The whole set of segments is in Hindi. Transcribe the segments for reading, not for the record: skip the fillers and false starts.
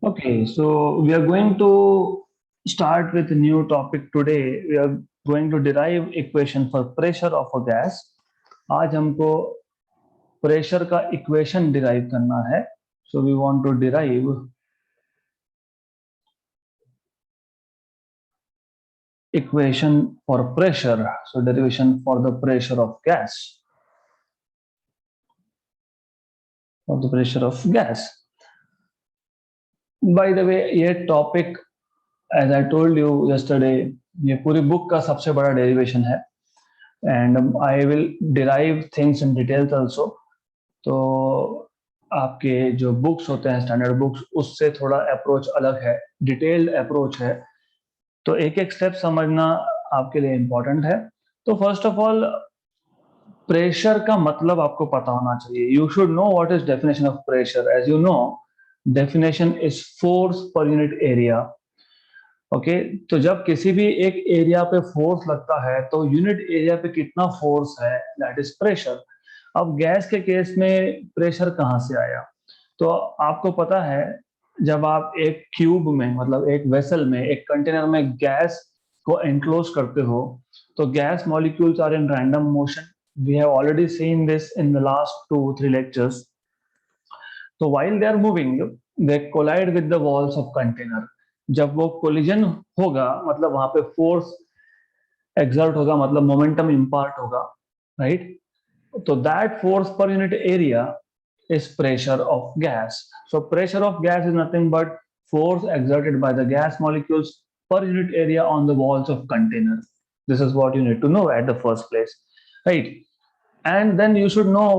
Okay, so we are going to start with a new topic today. We are going to derive equation for pressure of a gas. आज हमको प्रेशर का इक्वेशन डिराइव करना है. So we want to derive equation for pressure. So derivation for the pressure of gas. For the pressure of gas. By the way, ये topic as I told you yesterday, ये पूरी बुक का सबसे बड़ा डेरिवेशन है. And I will derive things in details also. तो आपके जो बुक्स होते हैं स्टैंडर्ड बुक्स उससे थोड़ा अप्रोच अलग है, डिटेल्ड अप्रोच है. तो एक एक स्टेप समझना आपके लिए इम्पोर्टेंट है. तो फर्स्ट ऑफ ऑल प्रेशर का मतलब आपको पता होना चाहिए. You should know what is definition of pressure. As you know, definition is force per unit area. Okay, तो जब किसी भी एक एरिया पे फोर्स लगता है तो यूनिट एरिया पे कितना फोर्स है, दैट इज प्रेशर. अब गैस के केस में प्रेशर कहाँ से आया? तो आपको पता है, जब आप एक क्यूब में मतलब एक वेसल में एक कंटेनर में गैस को एनक्लोज करते हो तो gas molecules are in random motion. We have already seen this in the last 2-3 lectures. तो while they are moving they collide with the walls of container. जब वो कोलिजन होगा मतलब वहां पे फोर्स एक्सर्ट होगा, मतलब मोमेंटम इम्पार्ट होगा, राइट? तो that force per unit area is pressure of gas. So pressure of gas is nothing but force exerted by the gas molecules per unit area on the walls of container. This is what you need to know at the first place, right? And then you should know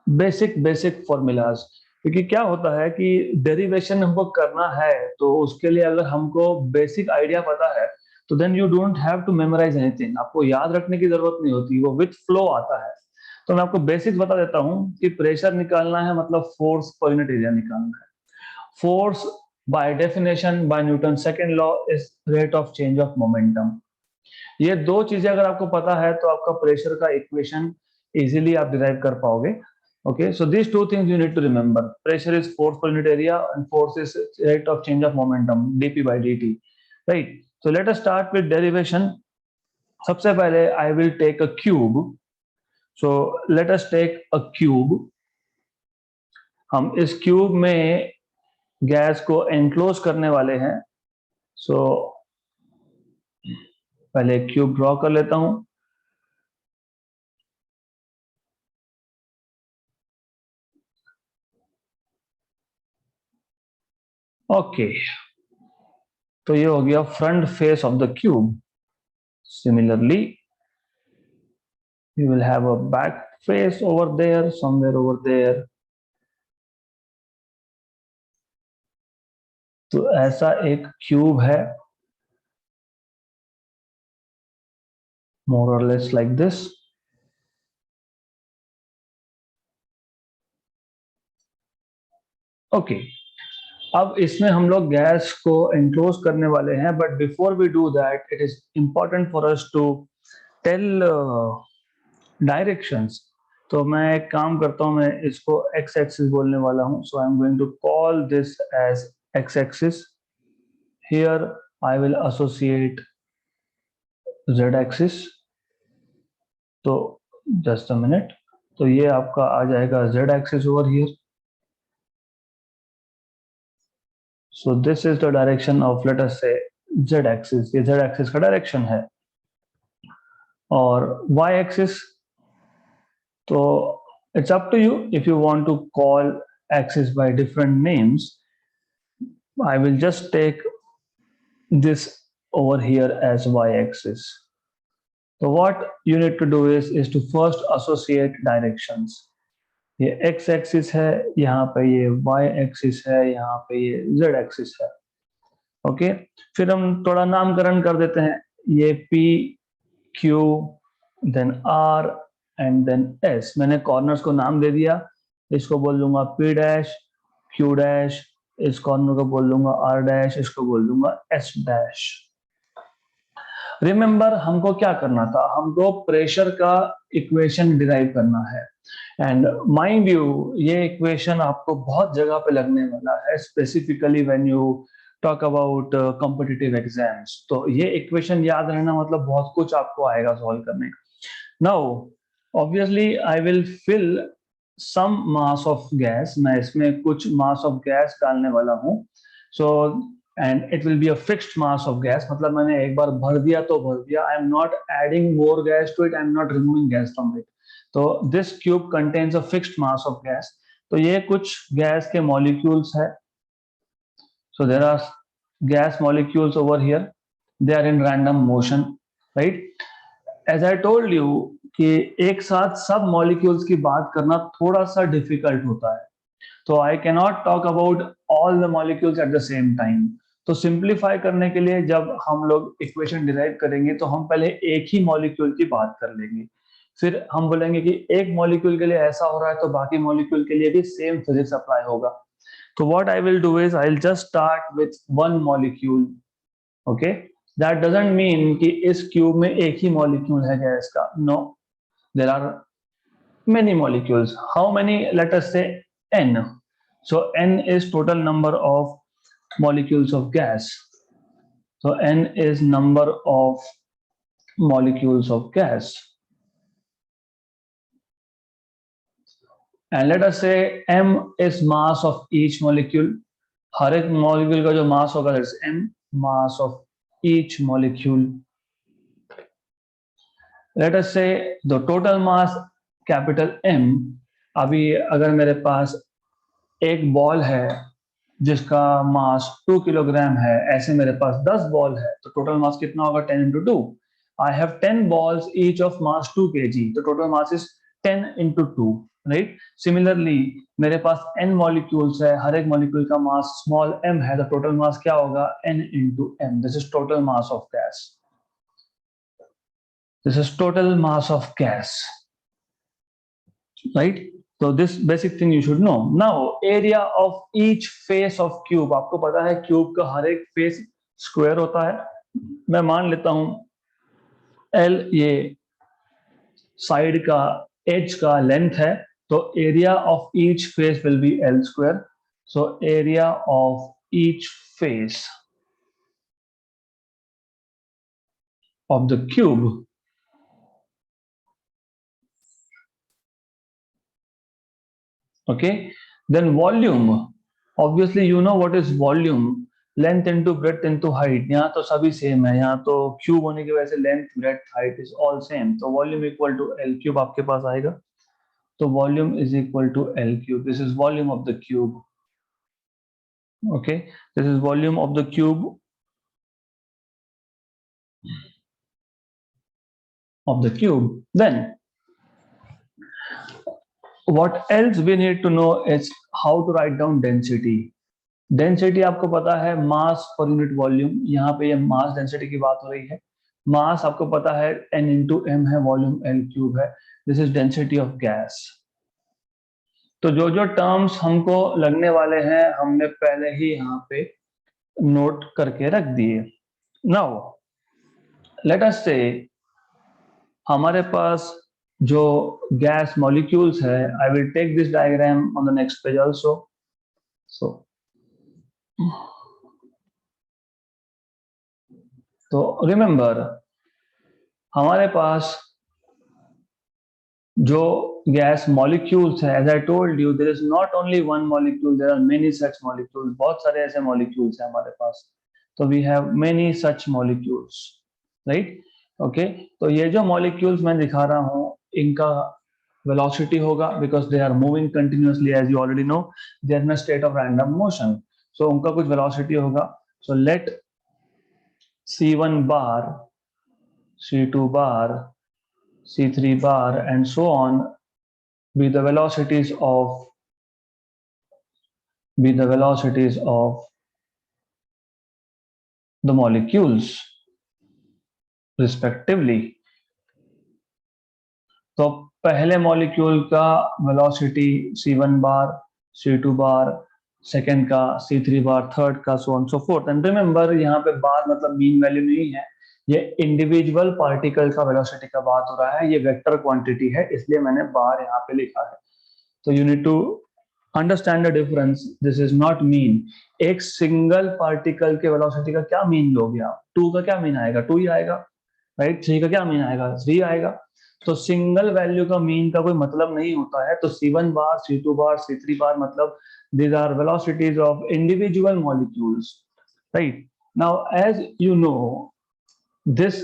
basic formulas. क्योंकि क्या होता है कि डेरिवेशन हमको करना है तो उसके लिए अगर हमको बेसिक आइडिया पता है तो then you don't have to memorise anything. आपको याद रखने की जरूरत नहीं होती, वो विथ फ्लो आता है. तो मैं आपको बेसिक्स बता देता हूं कि प्रेशर निकालना है मतलब फोर्स पर यूनिट एरिया निकालना है. Force by definition bye Newton second law is rate of change of momentum. ये दो चीजें अगर आपको पता है तो आपका प्रेशर का इक्वेशन इजीली आप डिराइव कर पाओगे. Okay, so these two things you need to remember. Pressure is force per unit area and force is rate of change of momentum, dp by dt, right? So let us start with derivation. सबसे पहले I will take a cube. So let us take a cube. हम इस क्यूब में गैस को एनक्लोज करने वाले हैं. So पहले क्यूब ड्रॉ कर लेता हूं. ओके, तो ये हो गया front face of the cube. Similarly we will have a back face over there, somewhere over there. तो ऐसा एक क्यूब है, more or less like this. Okay, अब इसमें हम लोग गैस को एनक्लोज करने वाले हैं. But before we do that it is important for us to tell directions. तो मैं एक काम करता हूं, मैं इसको एक्स एक्सिस बोलने वाला हूं. So I am going to call this as X axis. Here I will associate Z axis. तो जस्ट अ मिनट, तो ये आपका आ जाएगा Z axis over here. So this is the direction of, let us say, z axis. ये z axis का डायरेक्शन है. और y axis, तो it's up to you if you want to call axis by different names. I will just take this over here as y axis. So what you need to do is to first associate directions. ये x axis है, यहाँ पे ये y axis है, यहाँ पे ये z axis है. ओके, फिर हम थोड़ा नामकरण कर देते हैं. ये P, Q, then R and then S. मैंने कॉर्नर्स को नाम दे दिया. इसको बोल दूंगा P डैश, Q डैश, इस कॉर्नर को बोल दूंगा R डैश, इसको बोल दूंगा S डैश. रिमेंबर हमको क्या करना था, हमको प्रेशर का इक्वेशन डिराइव करना है. एंड माइंड यू, ये इक्वेशन आपको बहुत जगह पे लगने वाला है, specifically when you talk about competitive exams. तो ये इक्वेशन याद रहना मतलब बहुत कुछ आपको आएगा सॉल्व करने। Now obviously I will fill some mass of gas, मैं इसमें कुछ मास ऑफ गैस डालने वाला हूँ। So and it will be a fixed mass of gas, मतलब मैंने एक बार भर दिया तो भर दिया, I am not adding more gas to it, I am not removing gas from it. तो this cube contains a fixed mass of gas. तो ये कुछ गैस के मॉलिक्यूल्स है। So there are gas molecules over here, they are in random motion, right. As I told you कि एक साथ सब मॉलिक्यूल्स की बात करना थोड़ा सा डिफिकल्ट होता है, तो I can not talk about all the molecules at the same time. तो सिंप्लीफाई करने के लिए जब हम लोग इक्वेशन डिराइव करेंगे तो हम पहले एक ही मॉलिक्यूल की बात कर लेंगे, फिर हम बोलेंगे कि एक मॉलिक्यूल के लिए ऐसा हो रहा है तो बाकी मॉलिक्यूल के लिए भी सेम फिजिक्स अप्लाई होगा। तो what I will do is I will just start with one molecule. Okay, that doesn't mean कि इस क्यूब में एक ही मॉलिक्यूल है गैस का, no, there are many molecules. How many? Let us say n. So n is total number of molecules of gas. So n is number of molecules of gas. And let us say m is mass of each molecule. हर एक molecule का जो mass होगा that's m, mass of each molecule. Let us say the total mass capital M. अभी अगर मेरे पास एक बॉल है जिसका मास 2 किलोग्राम है, ऐसे मेरे पास 10 बॉल है, तो टोटल मास कितना होगा 10 into 2। I have 10 balls each of mass 2 kg, तो total mass is 10 into 2, right. Similarly मेरे पास n मॉलिक्यूल्स है, हर एक मॉलिक्यूल का मास स्मॉल m है, तो टोटल मास क्या होगा n into m। This is total mass of gas, this is total mass of gas, right. So this basic thing you should know. Now area of each face of cube, आपको पता है क्यूब का हर एक फेस स्क्वायर होता है। मैं मान लेता हूं L ये साइड का एज का लेंथ है, तो area of each face will be L square. So area of each face of the cube, okay, then volume, obviously you know what is volume, length into breadth into height। यहाँ तो सभी सेम है, यहाँ तो क्यूब होने की वजह से length breadth height is all same, तो volume equal to L cube आपके पास आएगा। तो volume is equal to L cube, this is volume of the cube, okay, this is volume of the cube of the cube। Then what else we need to know is how to write down density। Density आपको पता है मास पर यूनिट वॉल्यूम, यहाँ पे ये मास डेंसिटी की बात हो रही है। मास आपको पता है n into m है, वॉल्यूम l क्यूब है, this is density of gas. तो जो जो टर्म्स हमको लगने वाले हैं हमने पहले ही यहाँ पे नोट करके रख दिए। नाउ लेट अस से हमारे पास जो गैस मॉलिक्यूल्स है, I will take this diagram on the next page also. So तो रिमेंबर हमारे पास जो गैस मॉलिक्यूल्स है, as I told you there is not only one molecule, there are many such molecules, बहुत सारे ऐसे मॉलिक्यूल्स हैं हमारे पास। तो we have many such molecules, right, okay. तो ये जो मॉलिक्यूल्स मैं दिखा रहा हूँ इनका वेलोसिटी होगा, because they are moving continuously, as you already know they are in a state of random motion, so उनका कुछ वेलोसिटी होगा। So let C1 bar, C2 bar, C3 bar and so on be the velocities of the molecules respectively। तो पहले मॉलिक्यूल का वेलोसिटी C1 बार, C2 बार, सेकेंड का C3 बार, थर्ड का so on so fourth. And remember यहाँ पे बार मतलब मीन वैल्यू नहीं है, ये इंडिविजुअल पार्टिकल का वेलोसिटी का बात हो रहा है, ये वेक्टर क्वांटिटी है, इसलिए मैंने बार यहाँ पे लिखा है। तो you need to understand the difference. This is not mean. एक सिंगल पार्टिकल के वेलोसिटी का क्या मीन लोगे आप? 2 का क्या मीन आएगा? 2 ही आएगा, राइट? 3 का क्या मीन आएगा? 3 आएगा. तो सिंगल वैल्यू का मीन का कोई मतलब नहीं होता है. तो C1 बार, C2 बार, C3 बार मतलब these are velocities of individual molecules, right? Now as you know, this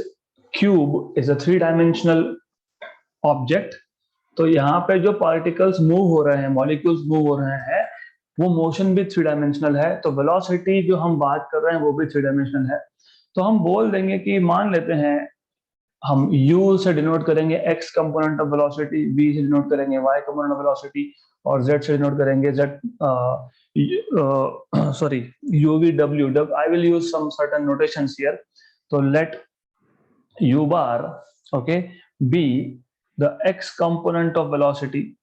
cube is a 3-dimensional object. तो यहाँ पे जो पार्टिकल्स मूव हो रहे हैं, मॉलिक्यूल्स मूव हो रहे हैं, वो मोशन भी 3-डायमेंशनल है. तो वेलोसिटी जो हम बात कर रहे हैं वो भी 3-डायमेंशनल है. तो हम बोल देंगे कि मान लेते हैं हम u से डिनोट करेंगे x component of velocity, v से डिनोट करेंगे y कंपोनेंट ऑफ वेलोसिटी और z से डिनोट करेंगे z sorry uv w. I will use some certain notations here. So let u bar, okay, be the x component of velocity,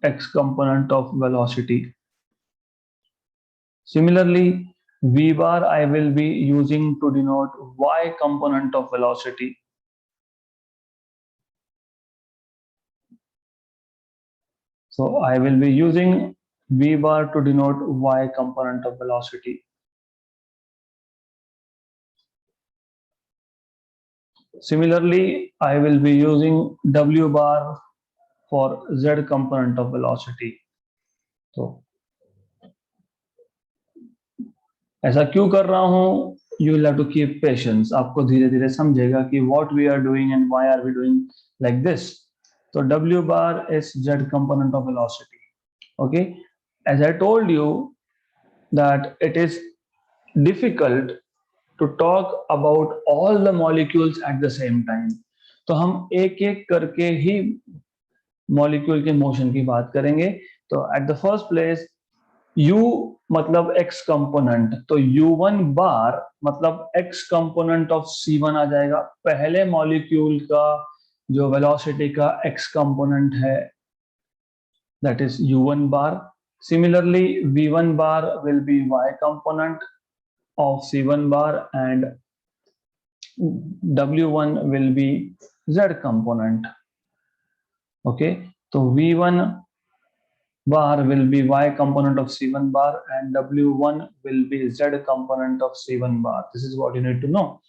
x component of velocity. Similarly, v bar I will be using to denote y component of velocity. So I will be using v bar to denote y component of velocity. Similarly, I will be using w bar for z component of velocity. तो ऐसा क्यों कर रहा हूं? You will have to keep patience. आपको धीरे धीरे समझेगा कि what we are doing and why are we doing like this. So w bar is z component of velocity. Okay, as I told you that it is difficult to talk about all the molecules at the same time. तो हम एक एक करके ही मॉलिक्यूल के मोशन की बात करेंगे. तो at the first place u मतलब x कंपोनेंट, तो u1 बार मतलब x कंपोनेंट ऑफ c1 आ जाएगा. पहले मॉलिक्यूल का जो वेलोसिटी का x कंपोनेंट है, that is u1 bar. Similarly, v1 bar will be y component of c1 bar and w1 will be z component. Okay, so v1 bar will be y component of c1 bar and w1 will be z component of c1 bar. This is what you need to know.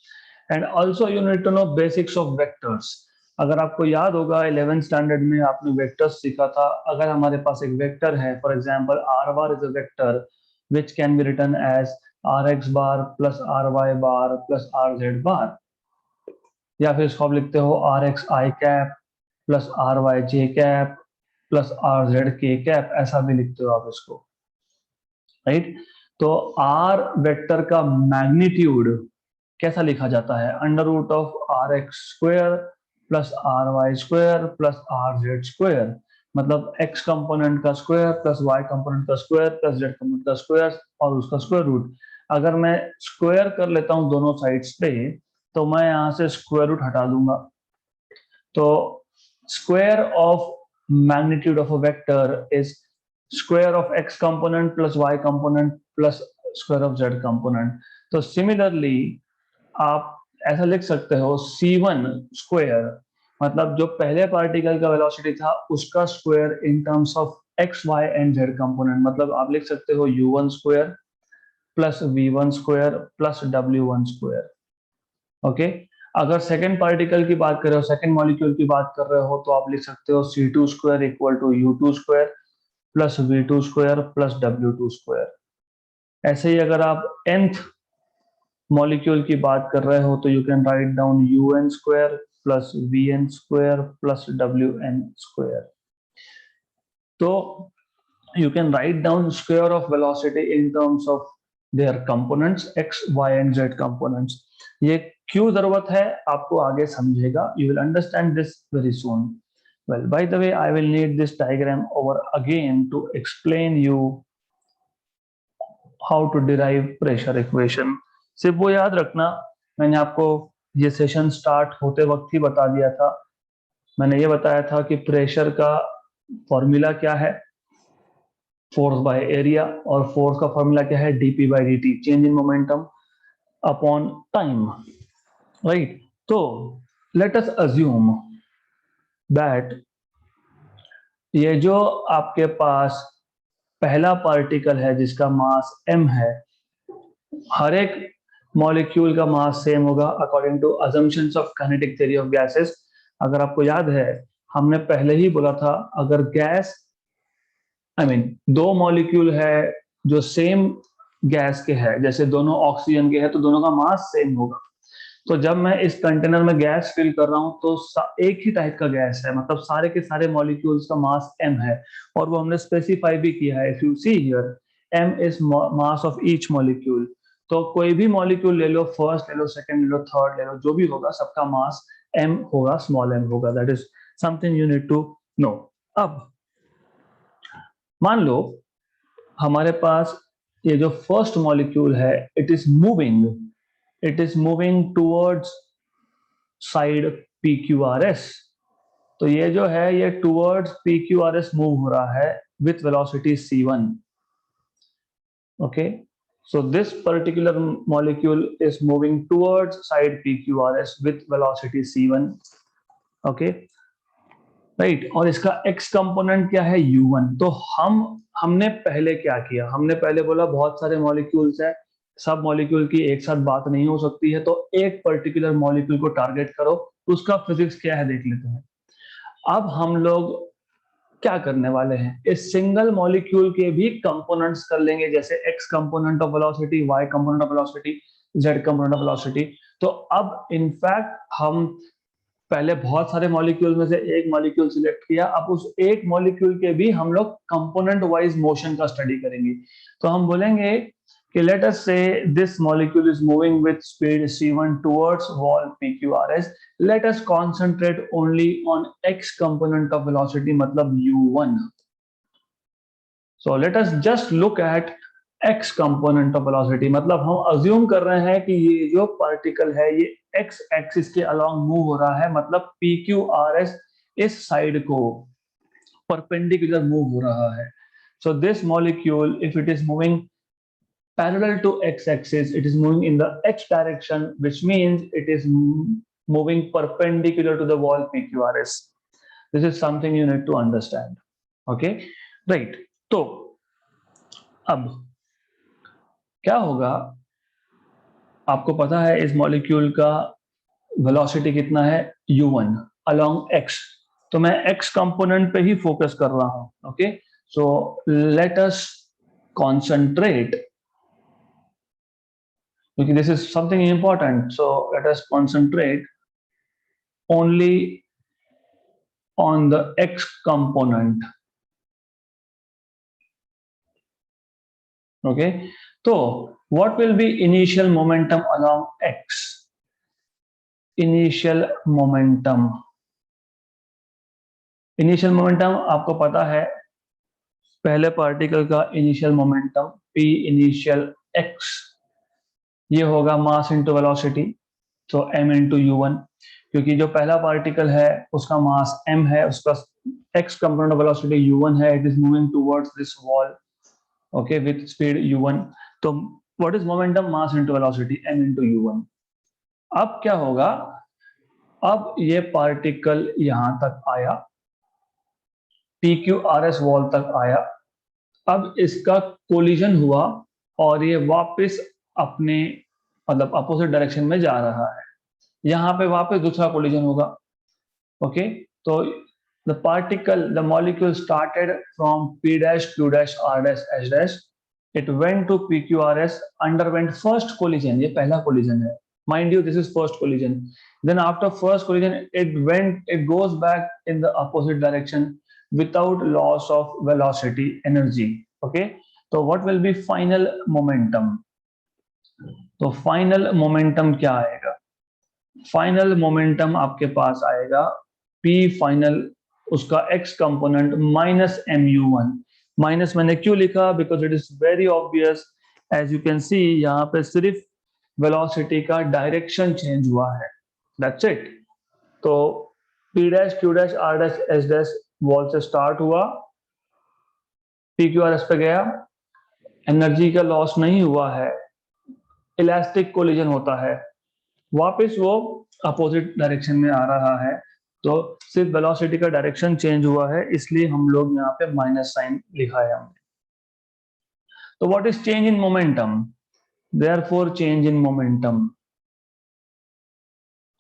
And also you need to know basics of vectors. अगर आपको याद होगा 11th स्टैंडर्ड में आपने वेक्टर्स सीखा था. अगर हमारे पास एक वेक्टर है, for example r bar is a vector which can be written as rx bar plus ry bar plus rz bar, या फिर इसको आप लिखते हो rx i cap plus ry j cap plus rz k cap, ऐसा भी लिखते हो आप इसको, राइट? तो r वेक्टर का मैग्नीट्यूड कैसा लिखा जाता है? Under root of r x square plus r y square plus r z square. मतलब x कंपोनेंट का स्क्वायर प्लस y कंपोनेंट का स्क्वायर प्लस z कंपोनेंट का स्क्वायर और उसका स्क्वायर रूट. अगर मैं स्क्वायर कर लेता हूं दोनों साइड्स पे, तो मैं यहां से स्क्वायर रूट हटा दूंगा. तो square of magnitude of a vector is square of x component plus y component plus square of z component. तो सिमिलरली आप ऐसा लिख सकते हो c1 स्क्वायर मतलब जो पहले पार्टिकल का वेलोसिटी था उसका square in terms of x, y and z component. मतलब आप लिख सकते हो u1 square plus v1 square plus w1 square. Okay, अगर सेकेंड पार्टिकल की बात कर रहे हो, सेकेंड मॉलिक्यूल की बात कर रहे हो, तो आप लिख सकते हो c2 square equal to u2 square plus v2 square plus w2 square. ऐसे ही अगर आप nth मॉलिक्यूल की बात कर रहे हो तो you can write down un square plus vn square plus wn square. तो you can write down square of velocity in terms of their components x, y and z components. ये क्यों जरूरत है आपको आगे समझेगा. You will understand this very soon. Well, by the way, I will need this diagram over again to explain you how to derive pressure equation. सिर्फ वो याद रखना, मैंने आपको ये सेशन स्टार्ट होते वक्त ही बता दिया था. मैंने ये बताया था कि प्रेशर का फॉर्मूला क्या है, फोर्स बाय एरिया, और फोर्स का फॉर्मूला क्या है, dp by dt, change in momentum upon time, right? तो लेट अस अज्यूम दैट ये जो आपके पास पहला पार्टिकल है जिसका मास m है, हर एक मॉलिक्यूल का मास सेम होगा according to assumptions of kinetic theory of gases. अगर आपको याद है, हमने पहले ही बोला था, अगर गैस दो मॉलिक्यूल है जो सेम गैस के है, जैसे दोनों ऑक्सीजन के हैं तो दोनों का मास सेम होगा। तो जब मैं इस कंटेनर में गैस फिल कर रहा हूं तो एक ही टाइप का गैस है, मतलब सारे के सारे मॉलिक्यूल्स का मास m है, और वो हमने स्पेसिफाई भी किया है। If you see here, m is mass of each molecule. तो कोई भी मॉलिक्यूल ले लो, फर्स्ट ले लो, सेकंड ले लो, थर्ड ले लो, जो भी होगा सबका मास m होगा, स्मॉल m होगा। That is something you need to know. अब मान लो हमारे पास ये जो फर्स्ट मॉलिक्यूल है, it is moving towards side PQRS। तो ये जो है ये टूवर्ड्स PQRS मूव हो रहा है with velocity c1। Okay, so this particular molecule is moving towards side PQRS with velocity c1। Okay, right. और इसका x कंपोनेंट क्या है, u1। तो हमने पहले क्या किया, हमने पहले बोला बहुत सारे मॉलिक्यूल्स है, सब मॉलिक्यूल की एक साथ बात नहीं हो सकती है, तो एक पर्टिकुलर मॉलिक्यूल को टारगेट करो, उसका फिजिक्स क्या है देख लेते हैं। अब हम लोग क्या करने वाले हैं, इस सिंगल मॉलिक्यूल के भी कंपोनेंट्स कर लेंगे, जैसे x component of velocity, y component of velocity, z component of velocity. तो अब इनफैक्ट हम पहले बहुत सारे मॉलिक्यूल में से एक मॉलिक्यूल सिलेक्ट किया, अब उस एक मॉलिक्यूल के भी हम लोग कंपोनेंट वाइज मोशन का स्टडी करेंगे। तो हम बोलेंगे कि लेट अस से this molecule is moving with speed c1 towards wall PQRS। Let us concentrate only on x component of velocity, मतलब u1। So let us just look at x component of velocity, मतलब हम अज्यूम कर रहे हैं कि ये जो पार्टिकल है ये x एक्सिस के अलोंग मूव हो रहा है, मतलब PQRS इस साइड को परपेंडिकुलर मूव हो रहा है। So this molecule, if it is moving parallel to x-axis, it is moving in the x direction, which means it is moving perpendicular to the wall PQRS. This is something you need to understand. Okay, right? तो अब क्या होगा, आपको पता है इस मॉलिक्यूल का वेलोसिटी कितना है, u1 अलोंग x। तो मैं x कंपोनेंट पे ही फोकस कर रहा हूं। Okay, so let us concentrate, because this is something important, so let us concentrate only on the x component। okay, so what will be initial momentum along x? initial momentum आपको पता है, पहले पार्टिकल का initial momentum p initial x, ये होगा मास इनटू वेलोसिटी, तो m इनटू u1। क्योंकि जो पहला पार्टिकल है उसका मास m है, उसका x component of velocity u1 है, it is moving towards this wall, okay, with speed u1। तो what is momentum, mass into velocity, m into u1। अब क्या होगा, अब ये पार्टिकल यहां तक आया, PQRS वॉल तक आया, अब इसका कोलिजन हुआ और ये वापस अपने मतलब अपोजिट डायरेक्शन में जा रहा है, यहाँ पे वापस दूसरा कोलिजन होगा। ओके, तो the molecule started from P dash, Q dash, R dash, H dash, it went to PQRS, underwent first collision, ये पहला collision है, mind you this is first collision, then after first collision it goes back in the opposite direction without loss of velocity energy। okay, so what will be final momentum? तो फाइनल मोमेंटम क्या आएगा, फाइनल मोमेंटम आपके पास आएगा p फाइनल, उसका x component minus mu1। Minus मैंने क्यों लिखा, because it is very obvious, as you can see यहाँ पे सिर्फ वेलोसिटी का डायरेक्शन चेंज हुआ है, दैट्स इट। तो p dash, q dash, r dash, s dash wall से स्टार्ट हुआ, PQRS पे गया, एनर्जी का लॉस नहीं हुआ है, इलास्टिक कोलिजन होता है, वापस वो अपोजिट डायरेक्शन में आ रहा है, तो सिर्फ वेलोसिटी का डायरेक्शन चेंज हुआ है, इसलिए हम लोग यहाँ पे माइनस साइन लिखा है हमने। तो what is change in momentum? Therefore change in momentum,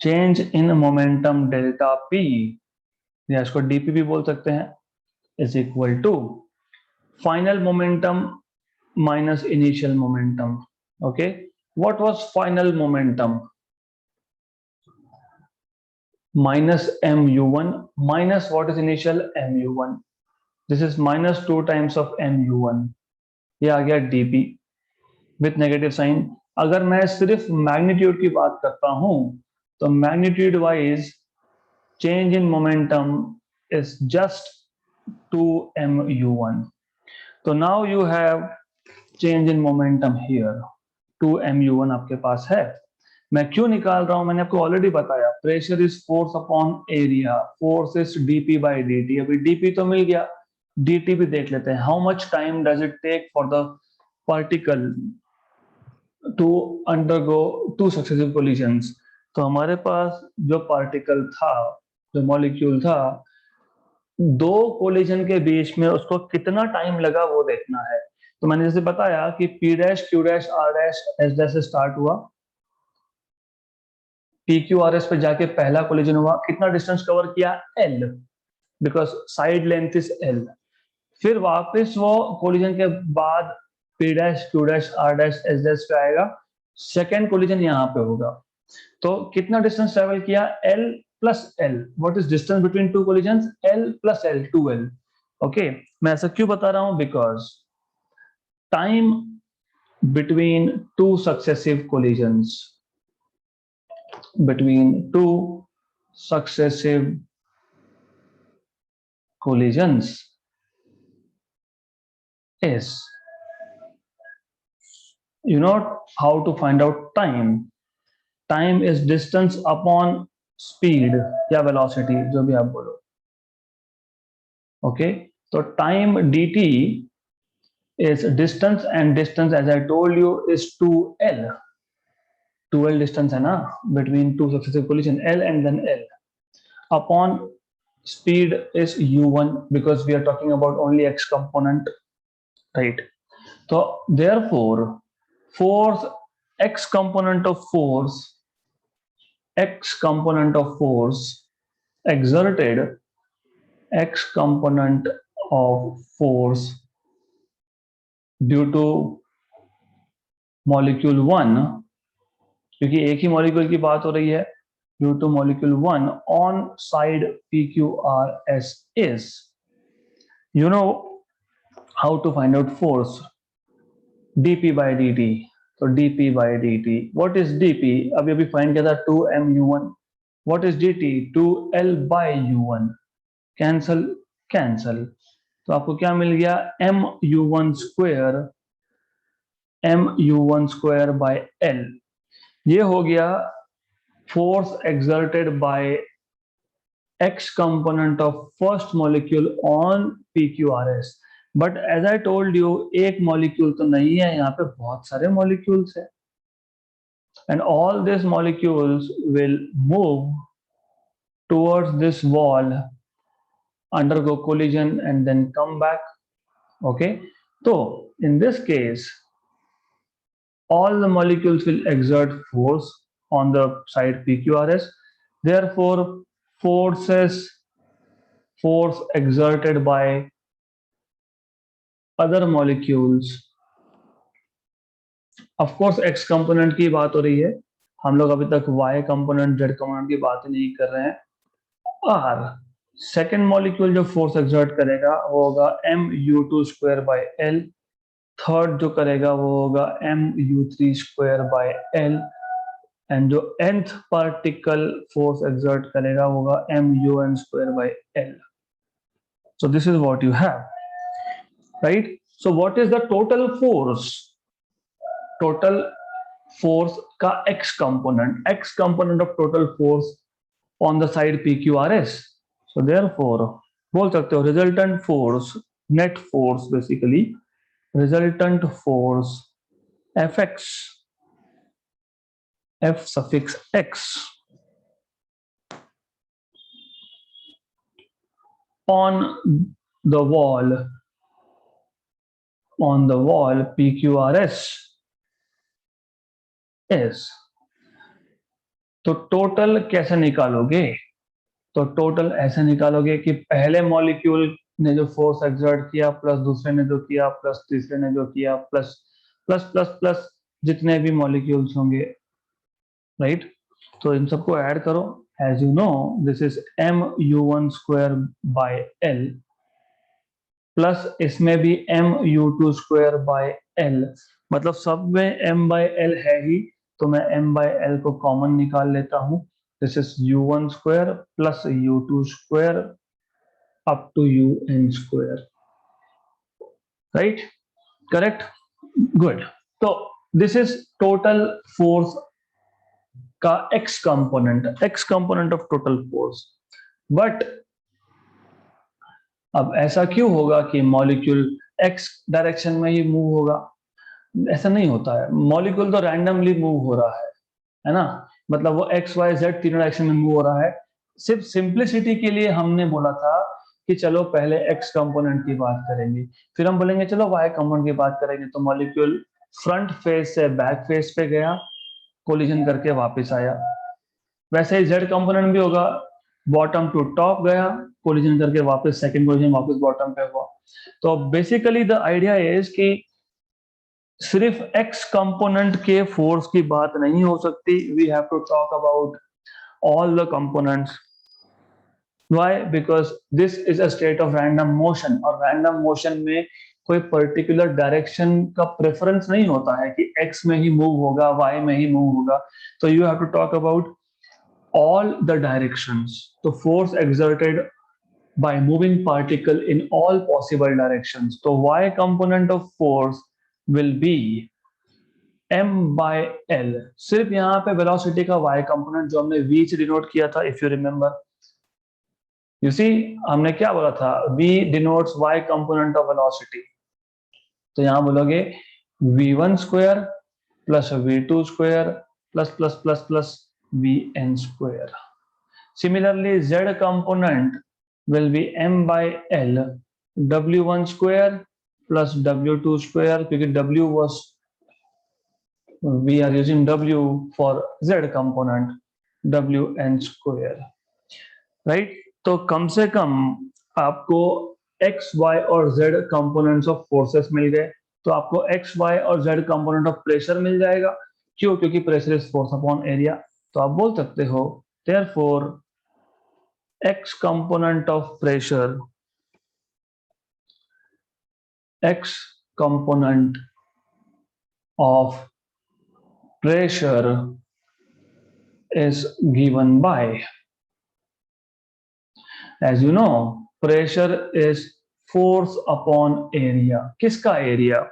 change in momentum delta p, या इसको डीपी भी बोल सकते हैं, is equal to final momentum minus initial momentum. Okay, what was final momentum? Minus mu1 minus what is initial mu1. This is minus 2 times of mu1. ये आ गया dp with negative sign. अगर मैं सिर्फ मैग्नीट्यूड की बात करता हूं तो magnitude wise change in momentum is just 2 mu1. So now you have change in momentum here, 2 mu1 आपके पास है। मैं क्यों निकाल रहा हूं, मैंने आपको ऑलरेडी बताया, pressure is force upon area, force is dp by d. अभी डीपी तो मिल गया, dt भी देख लेते हैं। How much time does it take for the particle to undergo 2 successive collisions? तो हमारे पास जो पार्टिकल था, जो मॉलिक्यूल था, 2 कोलिजन के बीच में उसको कितना टाइम लगा वो देखना है। तो मैंने जैसे बताया कि P dash Q dash R dash S dash से स्टार्ट हुआ, PQRS पे जाके पहला कोलिजन हुआ, कितना डिस्टेंस कवर किया? L, because side length is L। फिर वापस वो कोलिजन के बाद P dash Q dash R dash S dash पे आएगा, सेकेंड कोलिजन यहाँ पे होगा। तो कितना डिस्टेंस ट्रेवल किया? L plus L। What is distance between 2 collisions? L plus L, 2L। Okay, मैं ऐसा क्यों बता रहा हूं? Because time between 2 successive collisions, between 2 successive collisions is, you know how to find out time. Time is distance upon speed या velocity, जो भी आप बोलो। okay, तो time dt is distance, and distance as I told you is 2L। 2L distance है ना between 2 successive collision, L and then L, upon speed is u1, because we are talking about only x component, right? So therefore force, x component of force, x component of force exerted, x component of force due to molecule 1, क्योंकि एक ही मॉलिक्यूल की बात हो रही है, due to molecule 1 on side PQRS is, you know how to find out force, dp by dt। तो dp by dt, what is dp? अभी फाइंड किया था 2mu1, what is dt? 2L by u1, cancel cancel, तो आपको क्या मिल गया? mu1 square by L। ये हो गया force exerted by x component of first molecule on PQRS। But as I told you, एक मॉलिक्यूल तो नहीं है, यहाँ पे बहुत सारे मॉलिक्यूल्स है, and all these molecules will move towards this wall, undergo collision and then come back। okay, so in this case all the molecules will exert force on the side PQRS, therefore force exerted by other molecules, of course x component की बात हो रही है, हम लोग अभी तक y component z component की बात ही नहीं कर रहे हैं। और सेकेंड मॉलिक्यूल जो फोर्स एक्सर्ट करेगा वो होगा mu2 square by L, third जो करेगा वो होगा mu3 square by L, and जो nth पार्टिकल फोर्स एक्सर्ट करेगा वो होगा mun square by L। so this is what you have, right? so what is the total force? total force का x component of total force on the side PQRS। so therefore बोल सकते हो resultant force, net force basically, resultant force Fx, F suffix x on the wall PQRS is, तो टोटल कैसे निकालोगे? तो टोटल ऐसे निकालोगे कि पहले मॉलिक्यूल ने जो फोर्स एक्सर्ट किया प्लस दूसरे ने जो किया प्लस तीसरे ने जो किया प्लस प्लस प्लस प्लस जितने भी मॉलिक्यूल्स होंगे, राइट? तो इन सबको ऐड करो. As you know this is mu1 square by l plus इसमें भी mu2 स्क्वायर बाय l, मतलब सब में m बाय l है ही, तो मैं m बाय l को कॉमन निकाल लेता हूं. This is u1 square plus u2 square up to un square, right? Correct, good. तो दिस इज टोटल फोर्स का x component of total force. But अब ऐसा क्यों होगा कि मॉलिक्यूल x डायरेक्शन में ही मूव होगा? ऐसा नहीं होता है. मॉलिक्यूल तो रैंडमली मूव हो रहा है ना? मतलब वो x y z तीनों डायरेक्शन में मूव हो रहा है. सिर्फ सिंप्लिसिटी के लिए हमने बोला था कि चलो पहले x कंपोनेंट की बात करेंगे, फिर हम बोलेंगे चलो y कंपोनेंट की बात करेंगे. तो मॉलिक्यूल फ्रंट फेस से बैक फेस पे गया, कोलिजन करके वापस आया. वैसे ही z कंपोनेंट भी होगा, बॉटम टू टॉप गया, कोलिजन करके वापस सेकंड कोलिजन वापस बॉटम पे हुआ. तो बेसिकली द आइडिया इज कि सिर्फ x कंपोनेंट के फोर्स की बात नहीं हो सकती. We have to talk about all the components. Why? Because this is a state of random motion, और रैंडम मोशन में कोई पर्टिकुलर डायरेक्शन का प्रेफरेंस नहीं होता है कि x में ही मूव होगा, y में ही मूव होगा. तो you have to talk about all the directions. The force exerted by moving particle in all possible directions. So y component of force will be m by l. सिर्फ यहाँ पे velocity का y component जो हमने v से denote किया था, if you remember. You see, हमने क्या बोला था? v denotes y component of velocity. तो यहाँ बोलोगे v1 square plus v2 square plus plus plus plus vn square. Similarly, z component will be m by l w1 square plus w2 square, क्योंकि w was, we are using w for z component, wn square, right? तो कम से कम आपको x, y और z कंपोनेंट्स ऑफ फोर्सेस मिल गए. तो आपको x, y और z कंपोनेंट ऑफ प्रेशर मिल जाएगा. क्यों? क्योंकि pressure is force upon area. तो आप बोल सकते हो therefore x component of pressure, x component of pressure is given by, as you know, pressure is force upon area. किसका एरिया?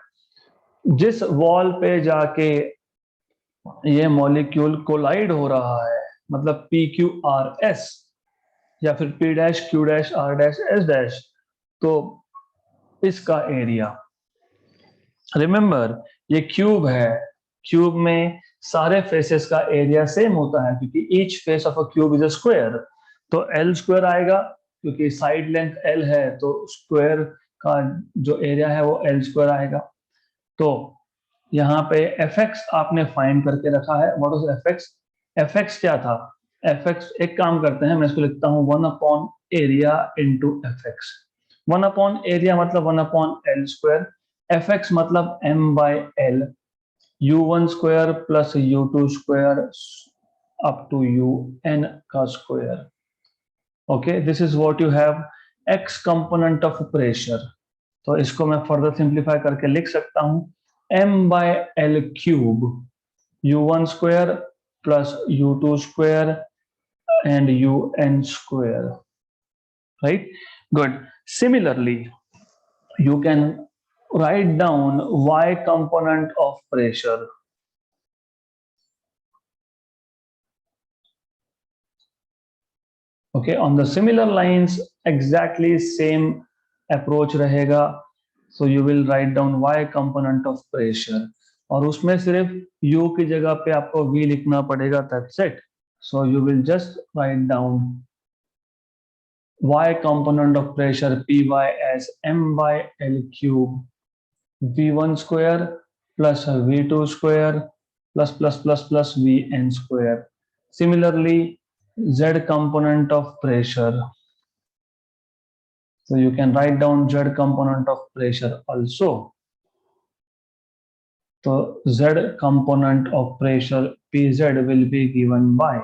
जिस वॉल पे जाके ये मॉलिक्यूल कोलाइड हो रहा है, मतलब PQRS या फिर P dash Q dash R dash S dash, तो इसका एरिया. रिमेंबर, ये क्यूब है. क्यूब में सारे फेसेस का एरिया सेम होता है, क्योंकि each face of a cube is a square. तो L स्क्वायर आएगा, क्योंकि साइड लेंथ L है, तो स्क्वायर का जो एरिया है वो L स्क्वायर आएगा. तो यहाँ पे fx आपने फाइंड करके रखा है. What is fx? fx क्या था? fx, एक काम करते हैं, मैं इसको लिखता हूँ 1 upon area into fx. 1 upon area मतलब 1 अपॉन L स्क्वायर, fx मतलब m by l, u1 square plus u2 square up to un का square. Okay, this is what you have, x component of pressure. तो इसको मैं फर्दर सिंप्लीफाई करके लिख सकता हूं m by l cube u1 square plus u2 square and un square, right? Good. Similarly, you can write down y component of pressure. Okay, on the similar lines, exactly same approach रहेगा. So you will write down y component of pressure, और उसमें सिर्फ u की जगह पे आपको v लिखना पड़ेगा. That's it. So you will just write down y component of pressure Py as m by L cube V1 square plus V2 square plus Vn square. Similarly, z component of pressure. So you can write down z component of pressure also. So z component of pressure Pz will be given by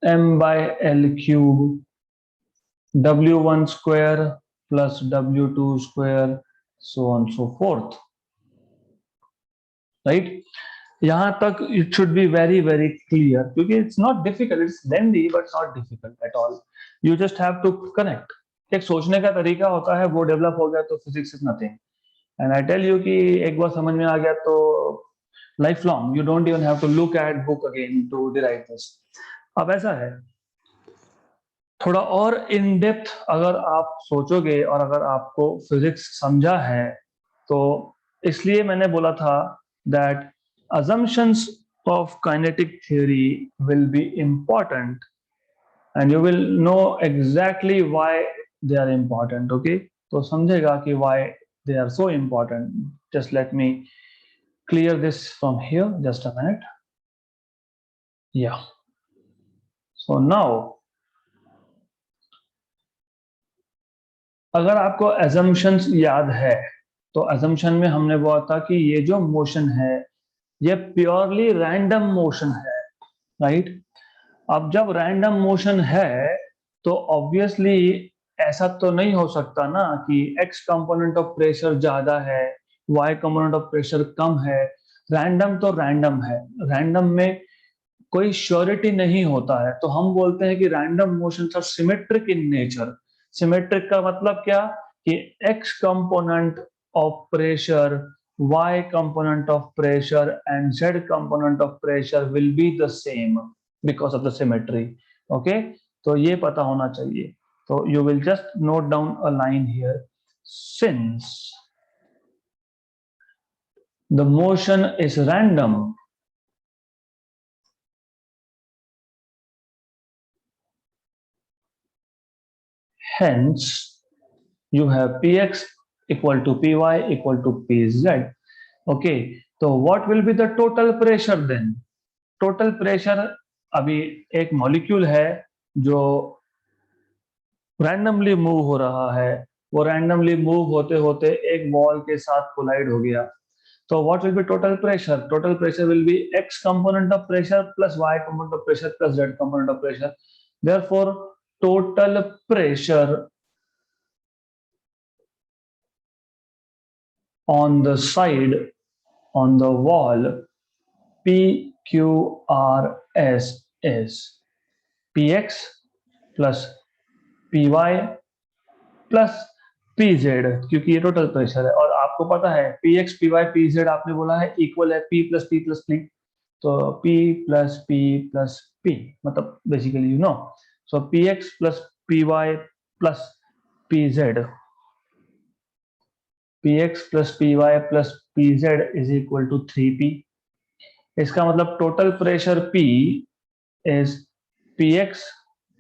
m by L cube W1 square plus W2 square, so on so forth. Right? यहाँ तक it should be very very clear क्योंकि it's not difficult, it's lengthy but not difficult at all. You just have to connect. एक सोचने का तरीका होता है, वो डेवलप हो गया तो physics is nothing. And I tell you कि एक बार समझ में आ गया तो life long you don't even have to look at book again to derive this. अब ऐसा है, थोड़ा और इन डेप्थ अगर आप सोचोगे और अगर आपको फिजिक्स समझा है तो इसलिए मैंने बोला था that assumptions of kinetic theory will be important and you will know exactly why they are important. Okay, तो समझेगा कि why they are so important. Just let me clear this from here, just a minute. Yeah, so now अगर आपको assumptions याद है तो assumption में हमने बोला था कि ये जो मोशन है ये प्योरली रैंडम मोशन है. राइट? अब जब रैंडम मोशन है तो ऑब्वियसली ऐसा तो नहीं हो सकता ना कि x कंपोनेंट ऑफ प्रेशर ज्यादा है, y कंपोनेंट ऑफ प्रेशर कम है. रैंडम तो रैंडम है, रैंडम में कोई श्योरिटी नहीं होता है. तो हम बोलते हैं कि random motion are symmetric in nature. Symmetric का मतलब क्या कि x component of pressure, y component of pressure and z component of pressure will be the same because of the symmetry. Okay, तो ये पता होना चाहिए. तो you will just note down a line here. Since the motion is random, hence you have px equal to py equal to pz. Okay, तो what will be the total pressure then? Total pressure, अभी एक मॉलिक्यूल है जो रैंडमली मूव हो रहा है, वो रैंडमली मूव होते होते एक वॉल के साथ कोलाइड हो गया. तो what will be total pressure? Total pressure will be x component of pressure plus y component of pressure plus z component of pressure. Therefore total pressure on the side, on the wall, PQRS is px plus py plus pz, क्योंकि ये टोटल प्रेशर है. और आपको पता है px py pz आपने बोला है इक्वल है p प्लस p. तो p प्लस p मतलब basically you know, so px plus py plus pz, px plus py plus pz is equal to 3p. इसका मतलब total pressure p is px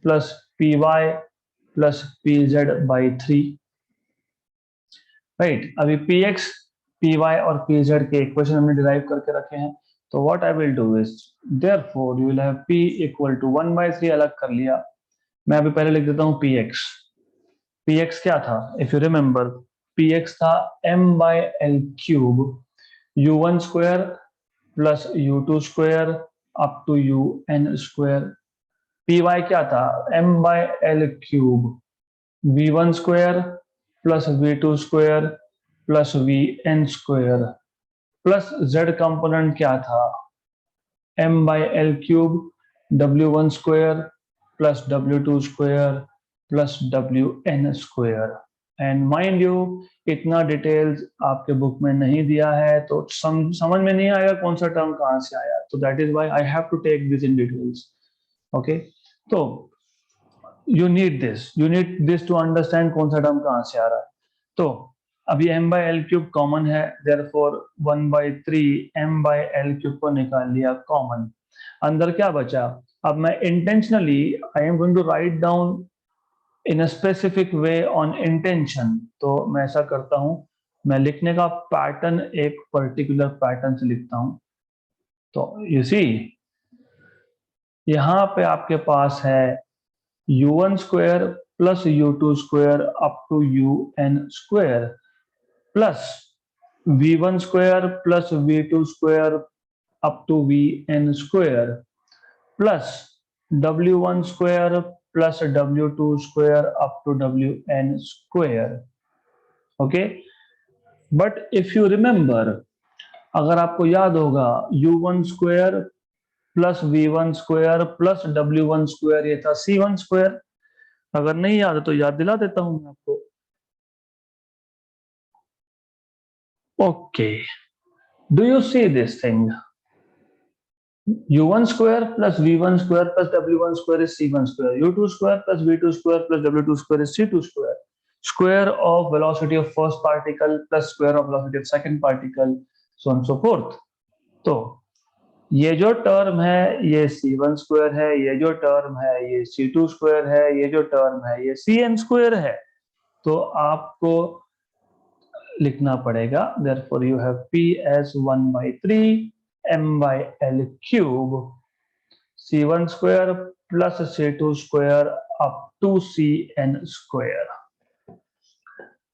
plus py plus pz by 3. Right? अभी px py और pz के इक्वेशन हमने डिराइव करके रखे हैं. तो what I will do is therefore you will have p equal to 1/3 अलग कर लिया. मैं अभी पहले लिख देता हूं px क्या था? इफ यू रिमेंबर, px था m by l cube u1 square plus u2 square up to un square. py क्या था? m by l cube v1 square plus v2 square plus vn square plus z component क्या था? m by l cube w1 square plus w2 square plus wn square. And mind you, इतना डिटेल्स आपके बुक में नहीं दिया है तो समझ में नहीं आएगा कौन सा टर्म कहां से आया. तो that is why I have to take this in details. Okay, तो you need this to understand कौन सा टर्म कहां से आ रहा है. तो अभी m by l cube common है, therefore 1/3 m by l cube को निकाल लिया कॉमन. अंदर क्या बचा? अब मैं intentionally I am going to write down in a specific way on intention, तो मैं ऐसा करता हूं, मैं लिखने का पैटर्न एक पर्टिकुलर पैटर्न से लिखता हूं। तो यू सी यहां पे आपके पास है u1 square plus u2 square up to un square plus v1 square plus v2 square up to vn square plus w1 square plus w2 square up to wn square. Okay, but if you remember, अगर आपको याद होगा u1 square plus v1 square plus w1 square ये था c1 स्क्वायर। अगर नहीं याद है तो याद दिला देता हूं मैं आपको। Okay, do you see this thing? u1 square plus v1 square plus w1 square is c1 square. u2 square plus v2 square plus w2 square is c2 square. Square of velocity of first particle plus square of velocity of second particle, so on so forth. तो ये जो टर्म है ये c1 स्क्वायर है, ये जो टर्म है ये c2 स्क्वायर है, ये जो टर्म है ये cn स्क्वायर है। तो आपको लिखना पड़ेगा therefore you have p as 1/3 m by l cube c1 square plus c2 square up to cn square.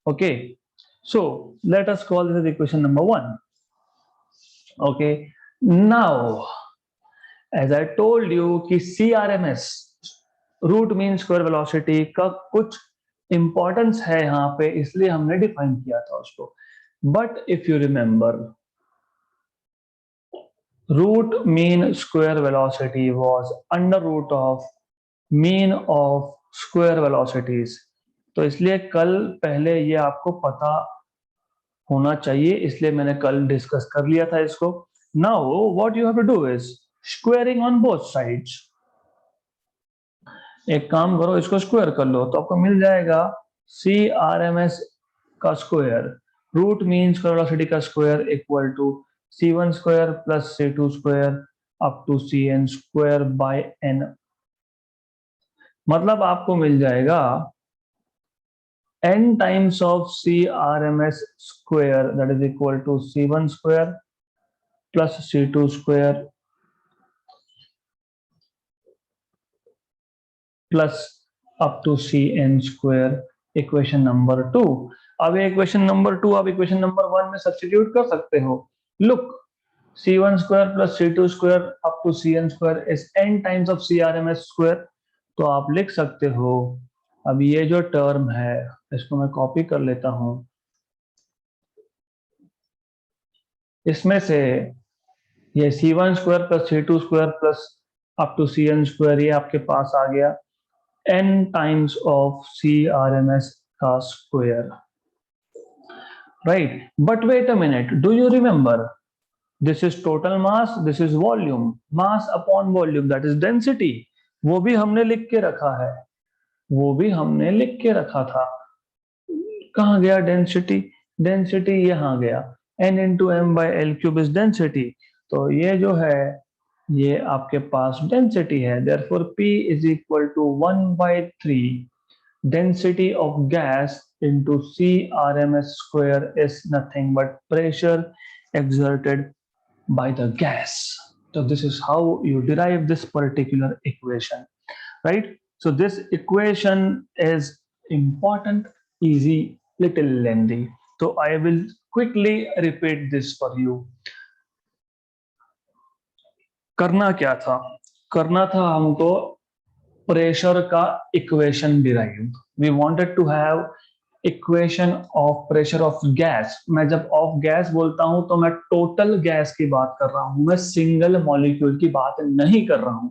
Okay, so let us call this equation number 1. Okay, now as I told you कि CRMS root mean square velocity का कुछ इंपॉर्टेंस है यहाँ पे, इसलिए हमने डिफाइन किया था उसको। But if you remember, root mean square velocity was under root of mean of square velocities. तो इसलिए कल पहले ये आपको पता होना चाहिए, इसलिए मैंने कल डिस्कस कर लिया था इसको। Now what you have to do is squaring on both sides. एक काम करो, इसको स्क्वायर कर लो तो आपको मिल जाएगा CRMS का square root mean square velocity का square equal to c1 square plus c2 square up to cn square by n। मतलब आपको मिल जाएगा n times of CRMS square that is equal to c1 square plus c2 square plus up to cn square, equation number 2। अब इक्वेशन नंबर 2 आप इक्वेशन नंबर 1 में सब्स्टिट्यूट कर सकते हो। Look, c1 square plus c2 square up to cn square is n times of CRMS square. तो आप लिख सकते हो, अब ये जो टर्म है इसको मैं कॉपी कर लेता हूं, इसमें से ये c1 square plus c2 square plus up to cn square ये आपके पास आ गया n times of CRMS का square, right? But wait a minute, do you remember? This is total mass, this is volume, mass upon volume, that is density. वो भी हमने लिख के रखा है, वो भी हमने लिख के रखा था। कहाँ गया डेंसिटी? डेंसिटी यहाँ गया, n into m by l cube is density। तो ये जो है ये आपके पास डेंसिटी है, therefore P is equal to 1/3 density of gas into CRMS square is nothing but pressure exerted by the gas. So this is how you derive this particular equation, right? So this equation is important, easy, little lengthy. So I will quickly repeat this for you. करना क्या था? करना था हमको प्रेशर का equation derive. We wanted to have equation of pressure of gas. मैं जब ऑफ गैस बोलता हूं तो मैं टोटल गैस की बात कर रहा हूं, मैं सिंगल मॉलिक्यूल की बात नहीं कर रहा हूं।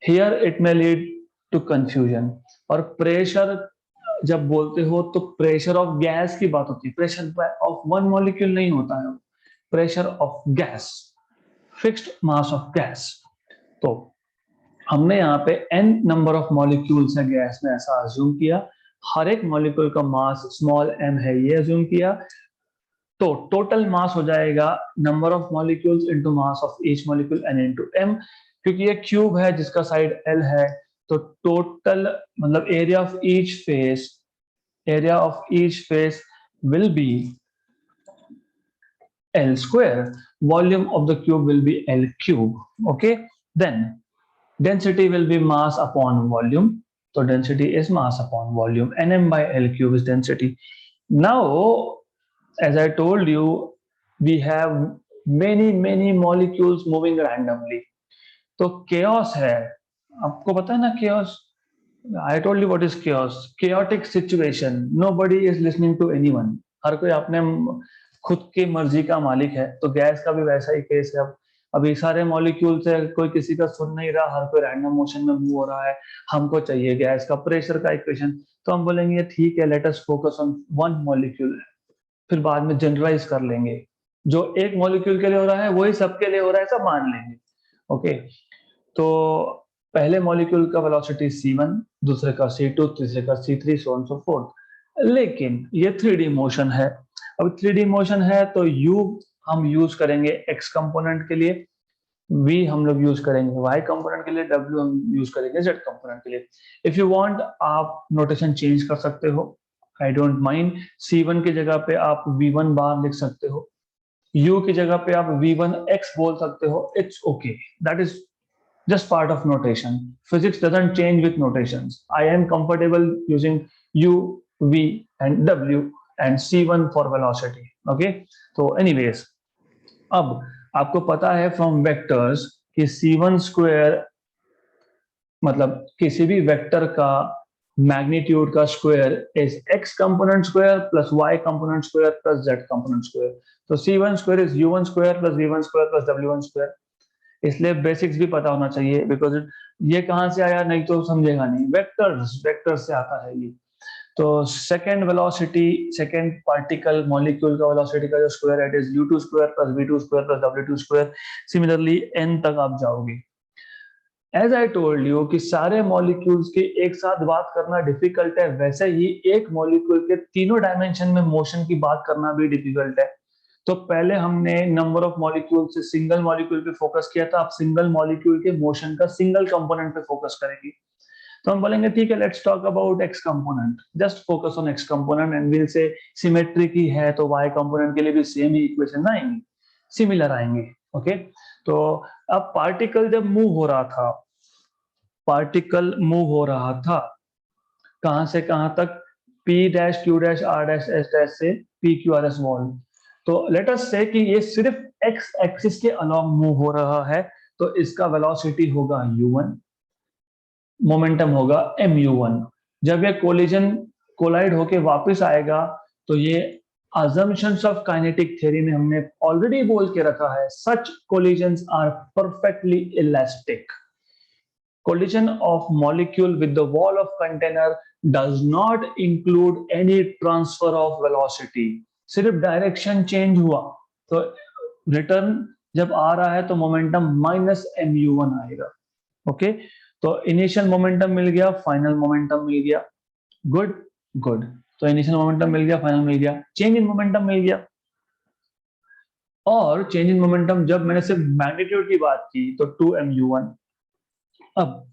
Here it may lead to confusion. और प्रेशर जब बोलते हो तो प्रेशर ऑफ गैस की बात होती है, प्रेशर ऑफ वन मॉलिक्यूल नहीं होता है, pressure of gas, fixed mass of gas. तो हमने यहाँ पे n नंबर ऑफ मॉलिक्यूल्स है गैस में, ऐसा अज्यूम किया। हर एक मॉलिक्यूल का मास स्मॉल m है, ये अज्यूम किया। तो टोटल मास हो जाएगा number of molecules into mass of each molecule n into m। क्योंकि ये क्यूब है जिसका साइड L है, तो टोटल मतलब area of each face will be L square. Volume of the cube will be L cube. Okay. Then density will be mass upon volume. So density is mass upon volume. Nm by L cube is density. Now, as I told you, we have many molecules moving randomly. तो chaos है, आपको पता है ना chaos? I told you what is chaos. Chaotic situation. Nobody is listening to anyone. हर कोई अपने खुद की मर्जी का मालिक है. तो गैस का भी वैसा ही केस है. अब अभी सारे मॉलिक्यूल से कोई किसी का सुन नहीं रहा, हर कोई रैंडम मोशन में मूव हो रहा है. हमको चाहिए गैस का प्रेशर का इक्वेशन, तो हम बोलेंगे ठीक है, let us focus on one molecule. फिर बाद में जनरलाइज कर लेंगे, जो एक मॉलिक्यूल के लिए हो रहा है वही सबके लिए हो रहा है, सब मान लेंगे. ओके. तो पहले मॉलिक्यूल का वेलोसिटी c1, दूसरे का c2, तीसरे का c3, so on so fourth. लेकिन ये 3D मोशन है. अब 3D मोशन है तो u हम यूज करेंगे x कंपोनेंट के लिए, v हम लोग यूज करेंगे y कंपोनेंट के लिए, w हम यूज करेंगे z कंपोनेंट के लिए. इफ यू वांट आप नोटेशन चेंज कर सकते हो, आई डोंट माइंड. c1 की जगह पे आप v1 बार लिख सकते हो, u की जगह पे आप v1x बोल सकते हो. It's okay, that is just part of notation. Physics doesn't change with notations. I am comfortable using u, v and w and c1 for velocity. Okay. So anyways, अब आपको पता है from vectors कि c1 square मतलब किसी भी वेक्टर का मैग्नीट्यूड का square is x component square plus y component square plus z component square. तो c1 square is u1 square plus v1 square plus w1 square. इसलिए बेसिक्स भी पता होना चाहिए, बिकॉज ये कहां से आया नहीं तो समझेगा नहीं. वेक्टर्स से आता है ये. तो second velocity, second particle molecule का वेलोसिटी का जो स्क्वायर है, it is u2 square plus v2 square plus w2 square. Similarly n तक आप जाओगे. एज आई टोल्ड यू कि सारे मॉलिक्यूल्स की एक साथ बात करना डिफिकल्ट है, वैसे ही एक मॉलिक्यूल के तीनों डायमेंशन में मोशन की बात करना भी डिफिकल्ट है. तो पहले हमने नंबर ऑफ मॉलिक्यूल से सिंगल मॉलिक्यूल पे फोकस किया था, अब सिंगल मॉलिक्यूल के मोशन का सिंगल कंपोनेंट पे फोकस करेंगे. तो हम बोलेंगे ठीक है, let's talk about x component. Just focus on x component and will say symmetry की है तो वाई कंपोनेंट के लिए भी सेम ही इक्वेशन आएंगे, सिमिलर आएंगे. ओके. तो अब पार्टिकल जब मूव हो रहा था, कहां से कहां तक? p dash q dash r dash s dash से p q r s wall. तो लेट अस से कि ये सिर्फ x एक्सिस के अलोंग मूव हो रहा है, तो इसका वेलोसिटी होगा u1, मोमेंटम होगा mu1. जब ये कोलाइड होके वापस आएगा, तो ये assumptions of kinetic theory में हमने ऑलरेडी बोल के रखा है, such collisions are perfectly elastic. Collision of molecule with the wall of container does not include any transfer of velocity. सिर्फ डायरेक्शन चेंज हुआ तो रिटर्न जब आ रहा है तो मोमेंटम माइनस mu1 आएगा. ओके. तो इनिशियल मोमेंटम मिल गया, फाइनल मोमेंटम मिल गया. गुड. तो इनिशियल मोमेंटम मिल गया, फाइनल मिल गया, चेंज इन मोमेंटम मिल गया. और चेंज इन मोमेंटम जब मैंने सिर्फ मैग्नीट्यूड की बात की तो 2mu1. अब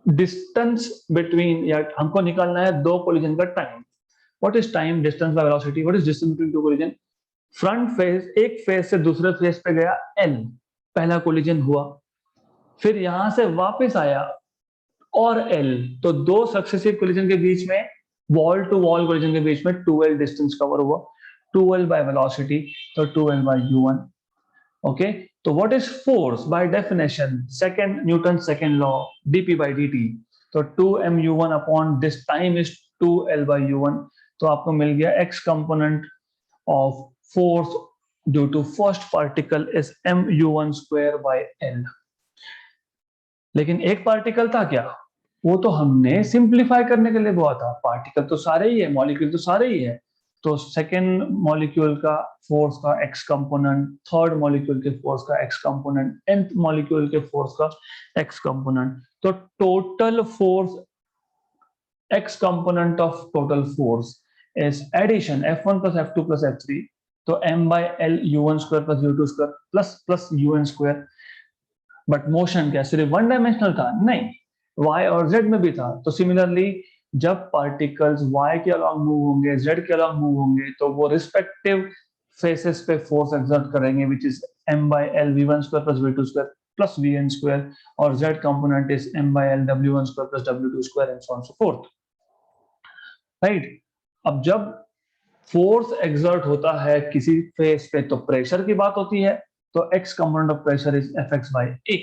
डिस्टेंस बिटवीन, या हमको निकालना है दो कोलिजन का time. What is time? Distance by velocity. What is distance between two collision? Front phase एक फेज से दूसरे फेज पे गया l, पहला कोलिजन हुआ, फिर यहां से वापस आया और l, तो दो सक्सेसिव कोलिजन के बीच में, वॉल टू वॉल कोलिजन के बीच में 2l डिस्टेंस कवर हुआ. 2l बाय वेलोसिटी, तो 2l बाय u1. ओके. तो what is force? By definition Newton second law, dp by dt. तो 2mu1 upon this time is 2l by u1. तो आपको मिल गया x component of force due to first particle is mu1 square by l. लेकिन एक पार्टिकल था क्या? वो तो हमने सिंप्लीफाई करने के लिए बोला था. पार्टिकल तो सारे ही है, मॉलिक्यूल तो सारे ही है. तो सेकेंड मॉलिक्यूल का फोर्स का x कंपोनेंट, थर्ड मॉलिक्यूल के फोर्स का x कंपोनेंट, nth मॉलिक्यूल के फोर्स का x कंपोनेंट. तो total force, x component of total force is addition f1 plus f2 plus f3. तो m by l u1 square plus u2 square plus un square. But motion क्या सिर्फ वन डायमेंशनल था? नहीं, y और z में भी था। तो सिमिलरली जब पार्टिकल्स y के अलॉन्ग मूव होंगे, z के अलॉन्ग मूव होंगे, तो वो रिस्पेक्टिव फेसेस पे फोर्स एक्सर्ट करेंगे, which is m by l v1 square plus v2 square plus vn square, और z component is m by l w1 square plus w2 square and so on so forth, right? अब जब फोर्स एक्सर्ट होता है किसी फेस पे तो प्रेशर की बात होती है, तो x component of pressure is fx by a,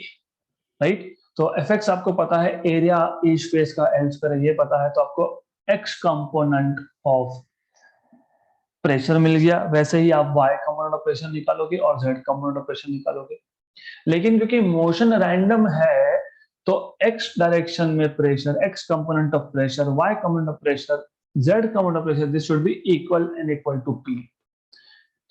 right? तो fx आपको पता है, एरिया ईच फेस का l स्क्वायर ये पता है, तो आपको x कंपोनेंट ऑफ प्रेशर मिल गया। वैसे ही आप y कंपोनेंट ऑफ प्रेशर निकालोगे और z कंपोनेंट ऑफ प्रेशर निकालोगे। लेकिन क्योंकि मोशन रैंडम है, तो x डायरेक्शन में pressure, x component of pressure, y component of pressure, z component of pressure, this should be equal and equal to p।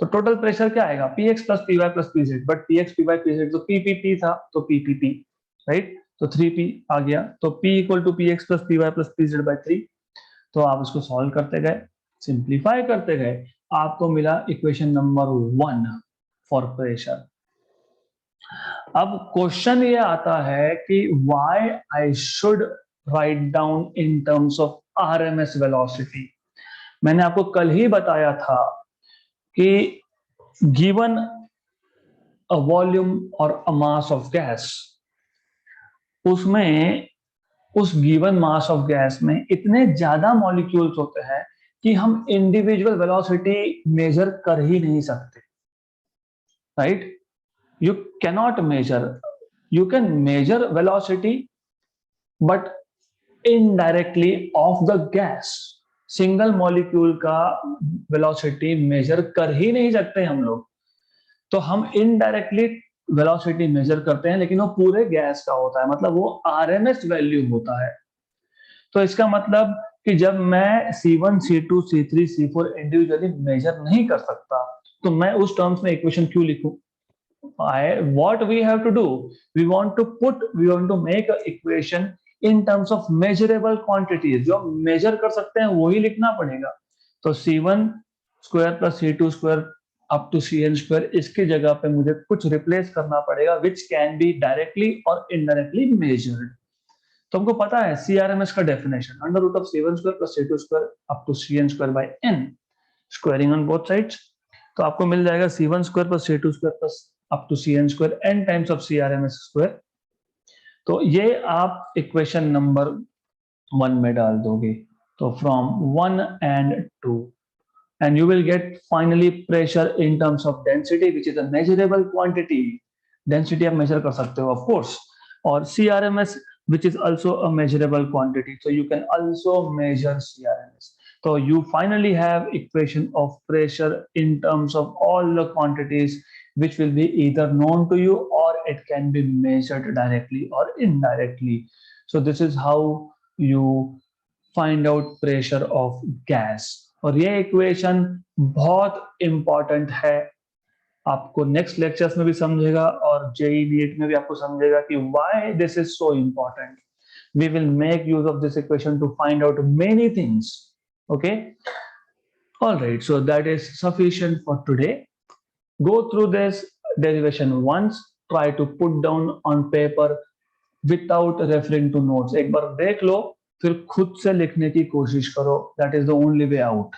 तो टोटल प्रेशर क्या आएगा? px plus py plus pz, but px py pz तो ppp था, तो ppp, राइट? तो 3p आ गया, तो p equal to px plus py plus pz by 3। तो आप इसको सॉल्व करते गए, सिंप्लीफाई करते गए, आपको मिला इक्वेशन नंबर 1 फॉर प्रेशर। अब क्वेश्चन ये आता है कि why I should write down in terms of RMS velocity. मैंने आपको कल ही बताया था कि गिवन अ वॉल्यूम और अ मास ऑफ गैस, उसमें उस गिवन मास ऑफ गैस में इतने ज्यादा मॉलिक्यूल्स होते हैं कि हम इंडिविजुअल वेलोसिटी मेजर कर ही नहीं सकते, right? You cannot measure. You can measure velocity, but indirectly of the gas. Single molecule का वेलोसिटी मेजर कर ही नहीं सकते हम लोग, तो हम इनडायरेक्टली वेलोसिटी मेजर करते हैं, लेकिन वो पूरे गैस का होता है, मतलब वो आरएमएस वैल्यू होता है। तो इसका मतलब कि जब मैं C1, C2, C3, C4 individually major नहीं कर सकता, तो मैं उस टर्म्स में इक्वेशन क्यों लिखूं? What we have to do, we want to make an equation in terms of measurable quantities, जो मेजर कर सकते हैं वही लिखना पड़ेगा। तो C1 square plus C2 square up to Cn square, इसकी जगह पे मुझे कुछ रिप्लेस करना पड़ेगा विच कैन बी डायरेक्टली और इनडायरेक्टली मेजर्ड। तो हमको पता है CRMS का definition, under root of C1 square plus C2 square up to Cn square by n, squaring on both sides. तो आपको मिल जाएगा C1 square plus C2 square plus up to Cn square n times of CRMS square. तो ये आप इक्वेशन नंबर 1 में डाल दोगे, तो from 1 and 2, and you will get finally pressure in terms of density, which is a measurable quantity. Density आप measure कर सकते हो of course, और CRMS which is also a measurable quantity, so you can also measure CRMS. So you finally have equation of pressure in terms of all the quantities which will be either known to you or it can be measured directly or indirectly. So this is how you find out pressure of gas. और ये इक्वेशन बहुत इंपॉर्टेंट है, आपको नेक्स्ट लेक्चर्स में भी समझेगा और जेई नीट में भी आपको समझेगा कि why this is so important. We will make use of this equation to find out many things. Okay, alright, so that is sufficient for today. Go through this derivation once, try to put down on paper without referring to notes. एक बार देख लो, फिर खुद से लिखने की कोशिश करो, that is the only way out.